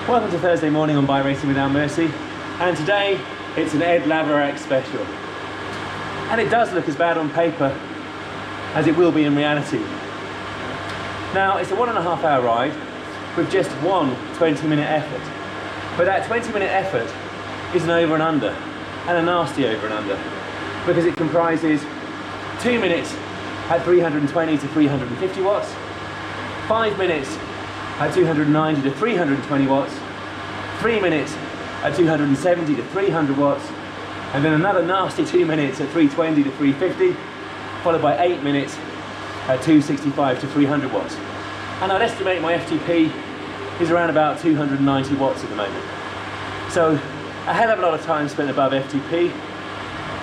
Welcome to Thursday morning on Bike Racing Without Mercy, and today it's an Ed Laverack special. And it does look as bad on paper as it will be in reality. Now, it's a 1.5 hour ride with just one 20-minute effort. But that 20-minute effort is an over and under, and a nasty over and under, because it comprises 2 minutes at 320 to 350 watts, 5 minutes at 290 to 320 watts, 3 minutes at 270 to 300 watts, and then another nasty 2 minutes at 320 to 350, followed by 8 minutes at 265 to 300 watts. And I'd estimate my FTP is around about 290 watts at the moment. So a hell of a lot of time spent above FTP,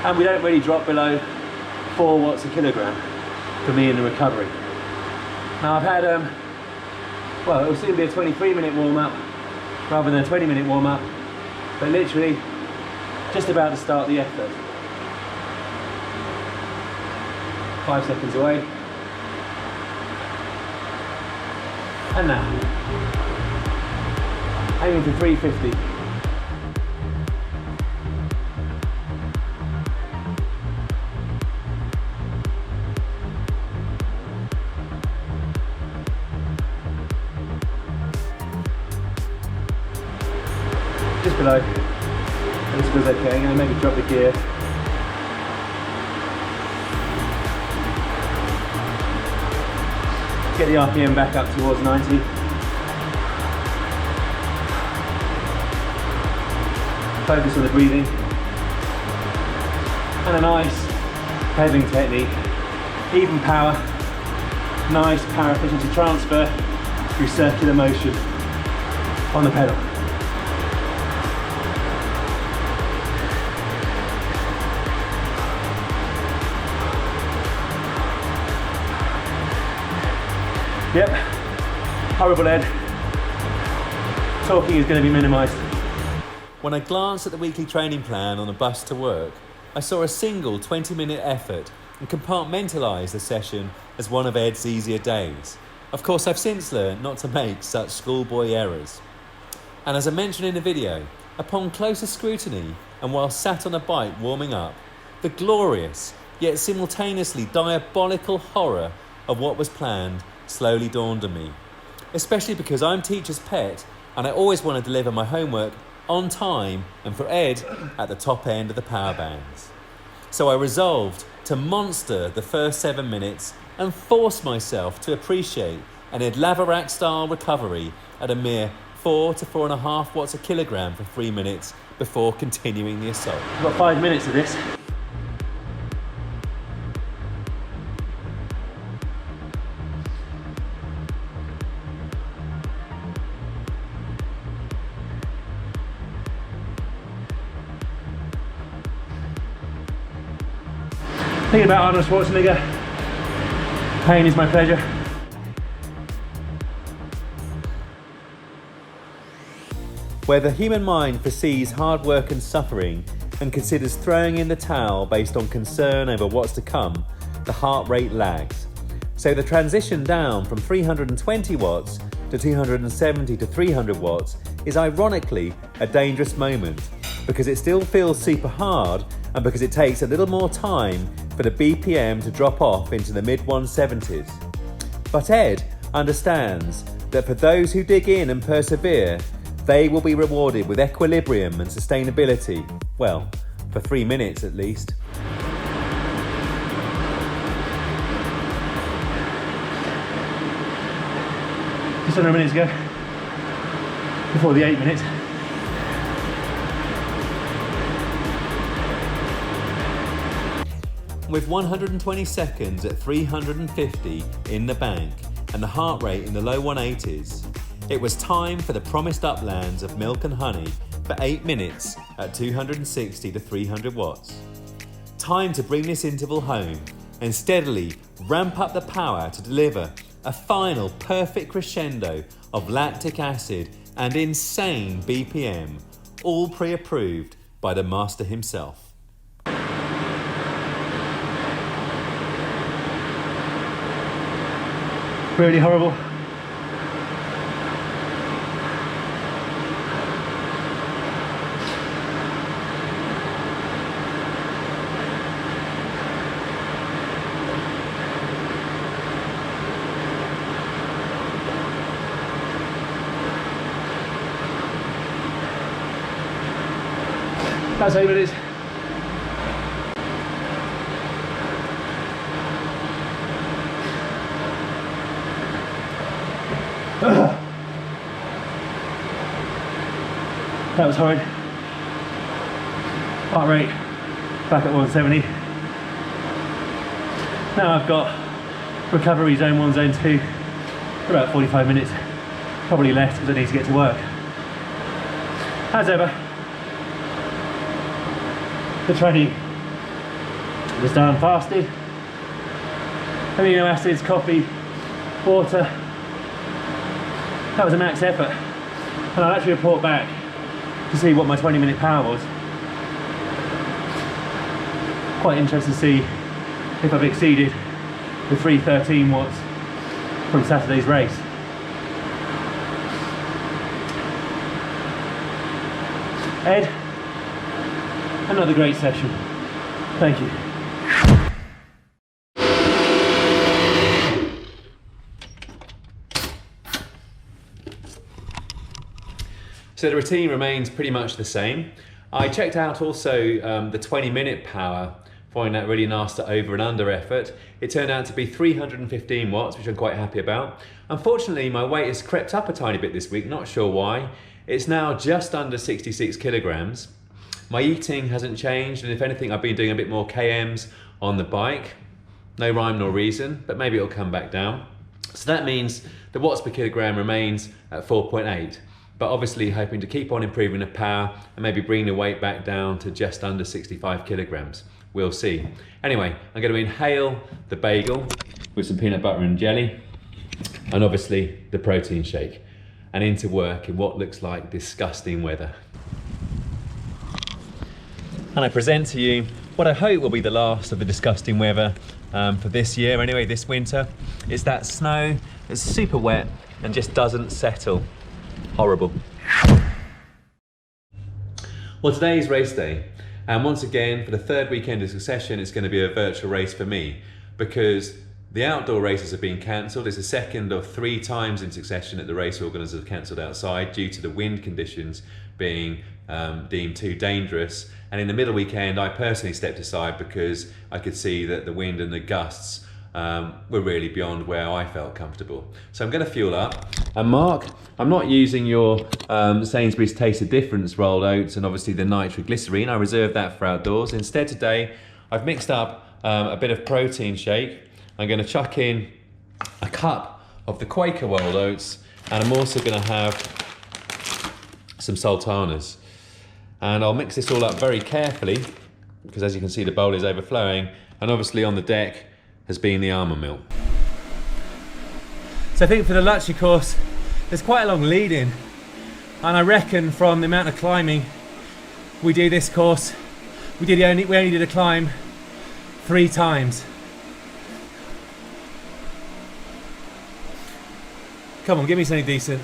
and we don't really drop below 4 watts a kilogram for me in the recovery. Now I've had well, it will soon be a 23-minute warm-up rather than a 20-minute warm-up, but literally just about to start the effort. 5 seconds away. And now, aiming for 350. Just below. This feels okay. I'm going to maybe drop the gear. Get the RPM back up towards 90. Focus on the breathing. And a nice pedaling technique. Even power. Nice power efficiency transfer through circular motion on the pedal. Yep, horrible Ed. Talking is going to be minimised. When I glanced at the weekly training plan on the bus to work, I saw a single 20-minute effort and compartmentalised the session as one of Ed's easier days. Of course, I've since learned not to make such schoolboy errors. And as I mentioned in the video, upon closer scrutiny and while sat on a bike warming up, the glorious yet simultaneously diabolical horror of what was planned slowly dawned on me, especially because I'm teacher's pet and I always want to deliver my homework on time and for Ed at the top end of the power bands. So I resolved to monster the first 7 minutes and force myself to appreciate an Ed Laverack style recovery at a mere 4 to 4.5 watts a kilogram for 3 minutes before continuing the assault. I've got 5 minutes of this. Thinking about Arnold Schwarzenegger, pain is my pleasure. Where the human mind foresees hard work and suffering and considers throwing in the towel based on concern over what's to come, the heart rate lags. So the transition down from 320 watts to 270 to 300 watts is ironically a dangerous moment because it still feels super hard and because it takes a little more time for the BPM to drop off into the mid-170s. But Ed understands that for those who dig in and persevere, they will be rewarded with equilibrium and sustainability, well, for 3 minutes at least. Just under a minute to go, before the 8 minutes. With 120 seconds at 350 in the bank and the heart rate in the low 180s, it was time for the promised uplands of milk and honey for 8 minutes at 260 to 300 watts. Time to bring this interval home and steadily ramp up the power to deliver a final perfect crescendo of lactic acid and insane BPM, all pre-approved by the master himself. Really horrible. That's 8 minutes. That was horrid. Heart rate back at 170. Now I've got recovery zone 1, zone 2 for about 45 minutes. Probably less because I need to get to work. As ever, the training was done fasted. Amino acids, coffee, water. That was a max effort. And I'll actually report back to see what my 20-minute power was. Quite interested to see if I've exceeded the 313 watts from Saturday's race. Ed, another great session. Thank you. So the routine remains pretty much the same. I checked out also the 20-minute power, finding that really nasty over and under effort. It turned out to be 315 watts, which I'm quite happy about. Unfortunately, my weight has crept up a tiny bit this week, not sure why. It's now just under 66 kilograms. My eating hasn't changed, and if anything, I've been doing a bit more KMs on the bike. No rhyme nor reason, but maybe it'll come back down. So that means the watts per kilogram remains at 4.8. But obviously hoping to keep on improving the power and maybe bring the weight back down to just under 65 kilograms. We'll see. Anyway, I'm going to inhale the bagel with some peanut butter and jelly, and obviously the protein shake, and into work in what looks like disgusting weather. And I present to you what I hope will be the last of the disgusting weather for this year, anyway, this winter. It's that snow that's super wet and just doesn't settle. Horrible. Well, today is race day, and once again, for the third weekend in succession, it's going to be a virtual race for me, because the outdoor races have been cancelled. It's the second of 3 times in succession that the race organisers have cancelled outside due to the wind conditions being deemed too dangerous. And in the middle weekend, I personally stepped aside because I could see that the wind and the gusts were really beyond where I felt comfortable. So I'm going to fuel up. And Mark, I'm not using your Sainsbury's Taste of Difference rolled oats and obviously the nitroglycerine. I reserved that for outdoors. Instead today, I've mixed up a bit of protein shake. I'm going to chuck in a cup of the Quaker rolled oats, and I'm also going to have some sultanas. And I'll mix this all up very carefully, because as you can see, the bowl is overflowing, and obviously on the deck has been the almond milk. So I think for the luxury course, there's quite a long lead in, and I reckon from the amount of climbing we do this course, we only did a climb 3 times. Come on, give me something decent.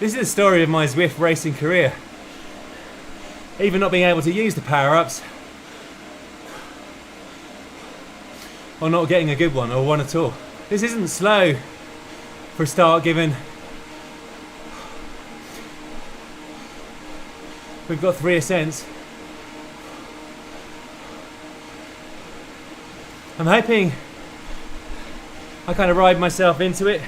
This is the story of my Zwift racing career. Even not being able to use the power-ups, or not getting a good one, or one at all. This isn't slow for a start, given we've got 3 ascents. I'm hoping I kind of ride myself into it.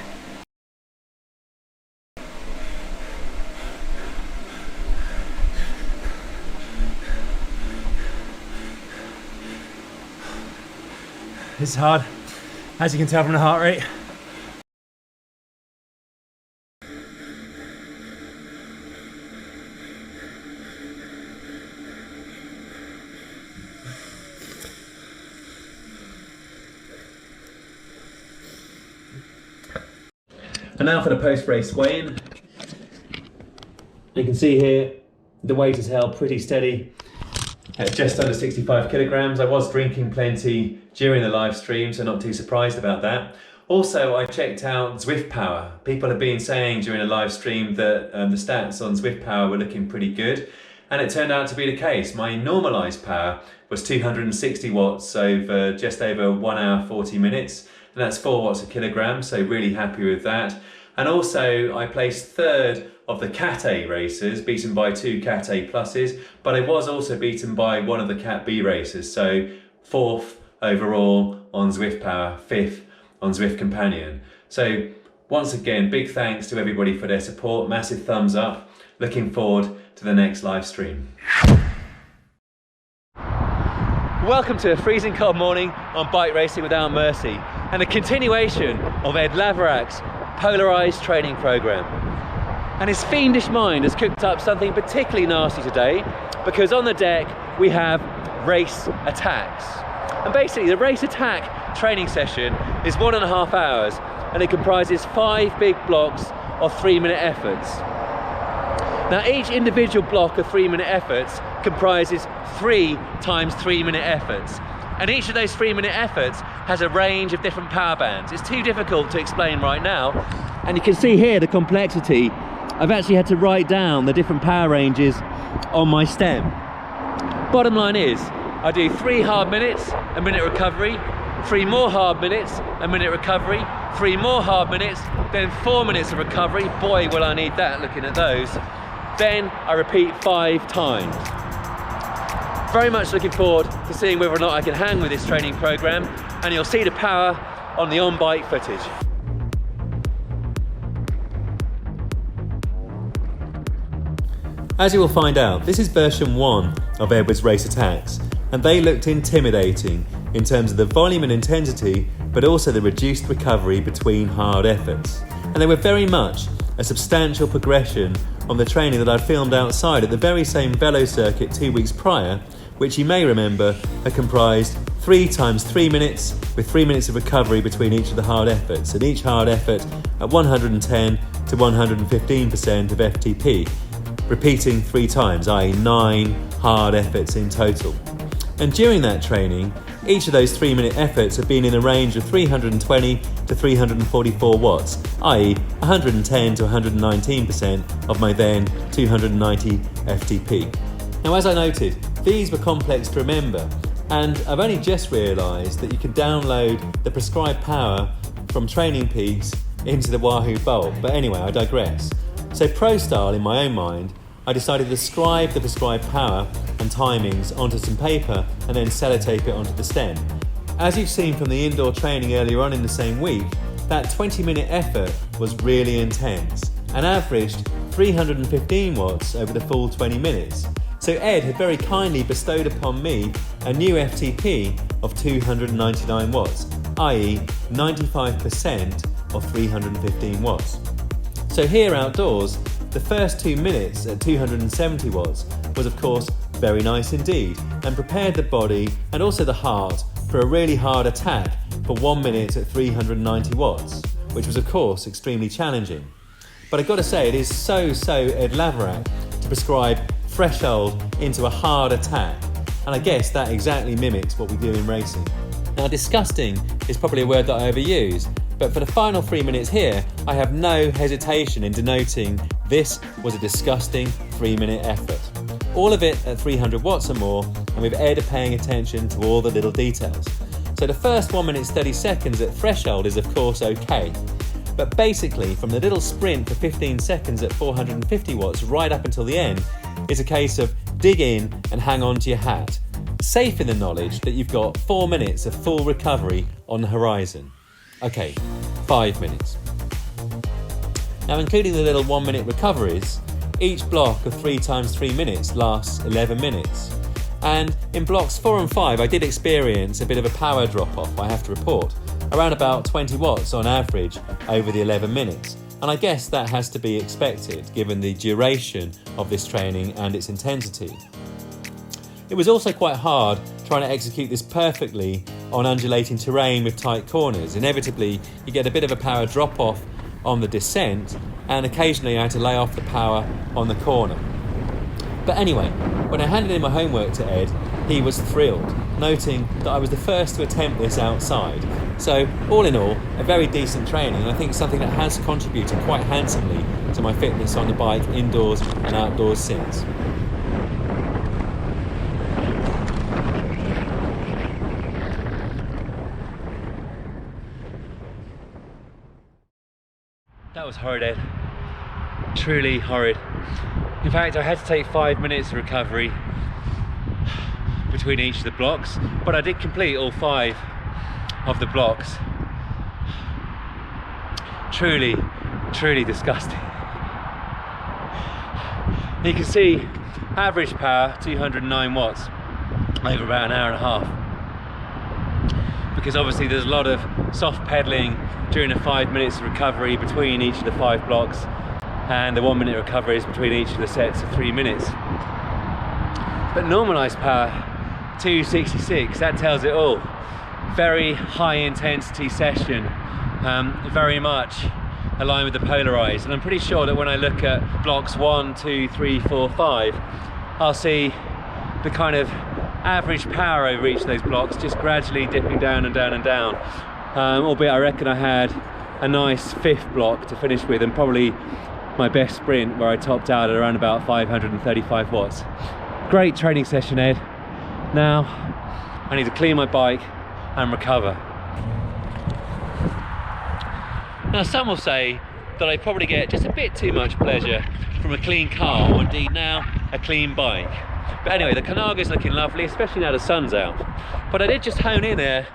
This is hard, as you can tell from the heart rate. And now for the post-race weigh-in. You can see here the weight is held pretty steady at just under 65 kilograms. I was drinking plenty during the live stream, so not too surprised about that. Also, I checked out Zwift Power. People have been saying during the live stream that the stats on Zwift Power were looking pretty good, and it turned out to be the case. My normalised power was 260 watts over just over 1 hour 40 minutes, and that's 4 watts a kilogram, so really happy with that. And also, I placed 3rd of the Cat A racers, beaten by 2 Cat A pluses, but I was also beaten by one of the Cat B racers, so 4th overall on Zwift Power, 5th on Zwift Companion. So once again, big thanks to everybody for their support, massive thumbs up, looking forward to the next live stream. Welcome to a freezing cold morning on Bike Racing Without Mercy and a continuation of Ed Laverack's polarised training programme. And his fiendish mind has cooked up something particularly nasty today, because on the deck we have race attacks. And basically the race attack training session is 1.5 hours, and it comprises 5 big blocks of 3-minute efforts. Now each individual block of 3-minute efforts comprises 3 times 3-minute efforts, and each of those 3-minute efforts has a range of different power bands. It's too difficult to explain right now, and you can see here the complexity. I've actually had to write down the different power ranges on my stem. Bottom line is, I do 3 hard minutes, a minute recovery, 3 more hard minutes, a minute recovery, 3 more hard minutes, then 4 minutes of recovery. Boy, will I need that looking at those. Then I repeat 5 times. Very much looking forward to seeing whether or not I can hang with this training program, and you'll see the power on the on-bike footage. As you will find out, this is version 1 of Edward's race attacks, and they looked intimidating in terms of the volume and intensity, but also the reduced recovery between hard efforts. And they were very much a substantial progression on the training that I'd filmed outside at the very same velo circuit 2 weeks prior, which you may remember had comprised 3 times 3 minutes with 3 minutes of recovery between each of the hard efforts, and each hard effort at 110 to 115% of FTP, repeating 3 times, i.e. 9 hard efforts in total. And during that training, each of those 3-minute efforts have been in a range of 320 to 344 watts, i.e. 110 to 119% of my then 290 FTP. Now, as I noted, these were complex to remember, and I've only just realised that you can download the prescribed power from Training Peaks into the Wahoo Bolt. But anyway, I digress. So pro style, in my own mind, I decided to scribe the prescribed power and timings onto some paper and then sellotape it onto the stem. As you've seen from the indoor training earlier on in the same week, that 20-minute effort was really intense and averaged 315 watts over the full 20 minutes. So Ed had very kindly bestowed upon me a new FTP of 299 watts, i.e. 95% of 315 watts. So here outdoors, the first 2 minutes at 270 watts was of course very nice indeed, and prepared the body and also the heart for a really hard attack for 1 minute at 390 watts, which was of course extremely challenging. But I've got to say, it is so Ed Laverack to prescribe threshold into a hard attack, and I guess that exactly mimics what we do in racing. Now, disgusting is probably a word that I overuse, but for the final 3 minutes here, I have no hesitation in denoting this was a disgusting 3-minute effort. All of it at 300 watts or more, and with Ed paying attention to all the little details. So the first 1 minute 30 seconds at threshold is of course okay, but basically from the little sprint for 15 seconds at 450 watts right up until the end is a case of dig in and hang on to your hat, safe in the knowledge that you've got 4 minutes of full recovery on the horizon. Okay, 5 minutes. Now, including the little 1 minute recoveries, each block of 3 times 3 minutes lasts 11 minutes. And in blocks 4 and 5, I did experience a bit of a power drop off, I have to report, around about 20 watts on average over the 11 minutes. And I guess that has to be expected given the duration of this training and its intensity. It was also quite hard trying to execute this perfectly on undulating terrain with tight corners. Inevitably, you get a bit of a power drop off on the descent, and occasionally I had to lay off the power on the corner. But anyway, when I handed in my homework to Ed, he was thrilled, noting that I was the first to attempt this outside. So, all in all, a very decent training, and I think something that has contributed quite handsomely to my fitness on the bike indoors and outdoors since. That was hard, Ed. Truly horrid. In fact, I had to take 5 minutes of recovery between each of the blocks, but I did complete all 5 of the blocks. Truly, truly disgusting. You can see average power 209 watts over about an hour and a half, because obviously there's a lot of soft pedaling during the 5 minutes of recovery between each of the 5 blocks, and the 1 minute recovery is between each of the sets of 3 minutes. But normalized power 266, that tells it all. Very high intensity session, very much aligned with the polarized, and I'm pretty sure that when I look at blocks 1, 2, 3, 4, 5, I'll see the kind of average power over each of those blocks just gradually dipping down and down and down, albeit I reckon I had a nice 5th block to finish with, and probably my best sprint where I topped out at around about 535 watts. Great training session, Ed. Now I need to clean my bike and recover. Now some will say that I probably get just a bit too much pleasure from a clean car, or indeed now a clean bike. But anyway, the Kanaga's looking lovely, especially now the sun's out. But I did just hone in there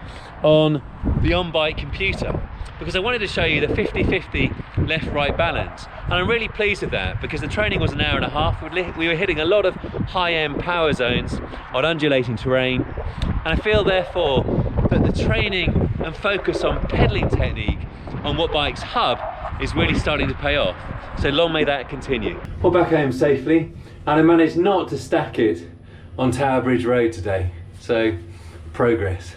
on the on-bike computer, because I wanted to show you the 50-50 left-right balance. And I'm really pleased with that, because the training was an hour and a half. We were hitting a lot of high-end power zones on undulating terrain. And I feel therefore that the training and focus on pedaling technique on Wattbike's hub is really starting to pay off. So long may that continue. We're back home safely, and I managed not to stack it on Tower Bridge Road today. So, progress.